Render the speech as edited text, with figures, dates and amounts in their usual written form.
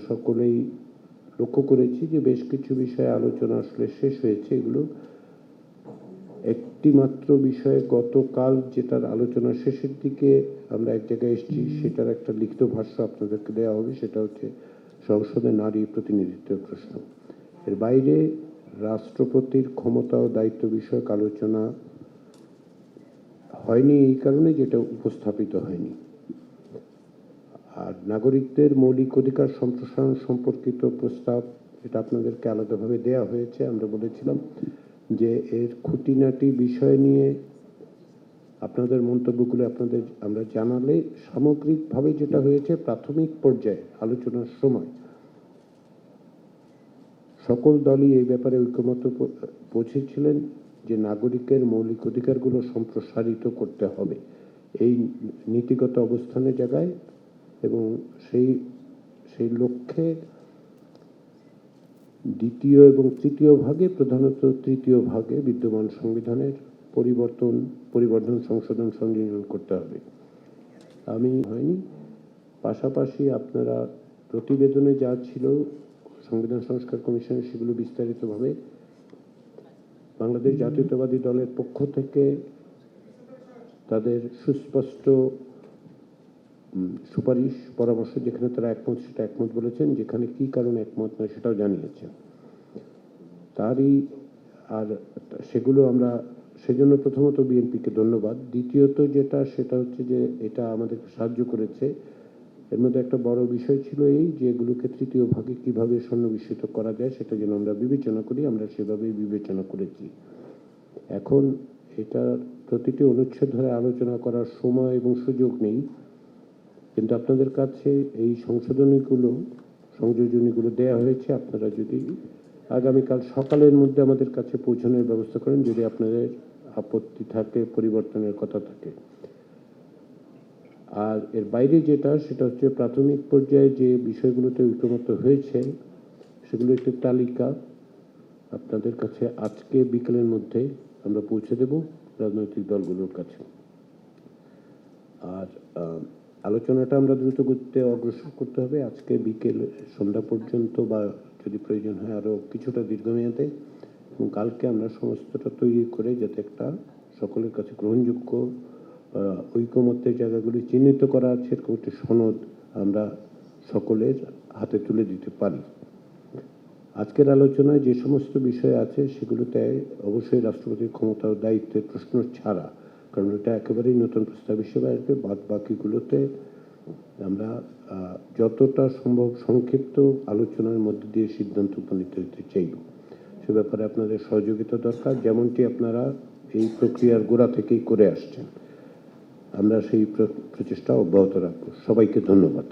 সকলেই লক্ষ্য করেছি যে বেশ কিছু বিষয়ে আলোচনা আসলে শেষ হয়েছে। এগুলো একটি মাত্র বিষয়ে গতকাল যেটার আলোচনা শেষের দিকে আমরা এক জায়গায় এসেছি, সেটার একটা লিখিত ভাষ্য আপনাদেরকে দেওয়া হবে। সেটা হচ্ছে সংসদে নারী প্রতিনিধিত্বের প্রশ্ন। এর বাইরে রাষ্ট্রপতির ক্ষমতা ও দায়িত্ব বিষয়ক আলোচনা হয়নি এই কারণে যেটা উপস্থাপিত হয়নি। আর নাগরিকদের মৌলিক অধিকার সম্প্রসারণ সম্পর্কিত প্রস্তাব, এটা আপনাদেরকে আলাদাভাবে দেয়া হয়েছে। আমরা বলেছিলাম যে এর খুঁটিনাটি বিষয় নিয়ে আপনাদের মন্তব্যগুলো আমরা জানালে সামগ্রিকভাবে যেটা হয়েছে, প্রাথমিক পর্যায়ে আলোচনার সময় সকল দলই এই ব্যাপারে ঐকমত্য পৌঁছেছিলেন যে নাগরিকের মৌলিক অধিকারগুলো সম্প্রসারিত করতে হবে এই নীতিগত অবস্থানের জায়গায়, এবং সেই লক্ষ্যে দ্বিতীয় এবং তৃতীয় ভাগে, প্রধানত তৃতীয় ভাগে বিদ্যমান সংবিধানের পরিবর্ধন, সংশোধন, সংযোজন করতে হবে। আমি হয়নি। পাশাপাশি আপনারা প্রতিবেদনে যা ছিল সংবিধান সংস্কার কমিশনের, সেগুলো বিস্তারিতভাবে বাংলাদেশ জাতীয়তাবাদী দলের পক্ষ থেকে তাদের সুস্পষ্ট সুপারিশ, পরামর্শ, যেখানে তারা একমত সেটা একমত বলেছেন, যেখানে কি কারণে একমত নয় সেটাও জানিয়েছেন। আর সেগুলো আমরা সেজন্য প্রথমত বিএনপিকে ধন্যবাদ। দ্বিতীয়ত যেটা, সেটা হচ্ছে যে এটা আমাদের সাহায্য করেছে। এর মধ্যে একটা বড় বিষয় ছিল এই যে এগুলোকে তৃতীয় ভাগে কিভাবে সন্নিবেশিত করা যায় সেটা যেন আমরা বিবেচনা করি। আমরা সেভাবেই বিবেচনা করেছি। এখন এটা প্রতিটি অনুচ্ছেদ ধরে আলোচনা করার সময় এবং সুযোগ নেই, কিন্তু আপনাদের কাছে এই সংযোজনীগুলো দেয়া হয়েছে। আপনারা যদি আগামীকাল সকালের মধ্যে আমাদের কাছে পৌঁছানোর ব্যবস্থা করেন, যদি আপনাদের আপত্তি থাকে, পরিবর্তনের কথা থাকে। আর এর বাইরে যেটা, সেটা হচ্ছে প্রাথমিক পর্যায়ে যে বিষয়গুলোতে ঐকমত্য হয়েছে সেগুলো একটি তালিকা আপনাদের কাছে আজকে বিকেলের মধ্যে আমরা পৌঁছে দেব রাজনৈতিক দলগুলোর কাছে। আর আলোচনাটা আমরা দ্রুত গতিতে অগ্রসর করতে হবে আজকে বিকেল সন্ধ্যা পর্যন্ত, বা যদি প্রয়োজন হয় আরও কিছুটা দীর্ঘমেয়াদে, এবং কালকে আমরা সমস্তটা তৈরি করে যাতে একটা সকলের কাছে গ্রহণযোগ্য ঐকমত্যের জায়গাগুলি চিহ্নিত করা আছে এরকম একটি সনদ আমরা সকলের হাতে তুলে দিতে পারি। আজকের আলোচনায় যে সমস্ত বিষয় আছে সেগুলোতে অবশ্যই রাষ্ট্রপতির ক্ষমতা ও দায়িত্বের প্রশ্ন ছাড়া, কারণ এটা একেবারেই নতুন প্রস্তাব হিসেবে আসবে, বাদ বাকিগুলোতে আমরা যতটা সম্ভব সংক্ষিপ্ত আলোচনার মধ্যে দিয়ে সিদ্ধান্ত উপনীত হতে চাইব। সে ব্যাপারে আপনাদের সহযোগিতা দরকার, যেমনটি আপনারা এই প্রক্রিয়ার গোড়া থেকেই করে আসছেন। আমরা সেই প্রচেষ্টা অব্যাহত রাখবো। সবাইকে ধন্যবাদ।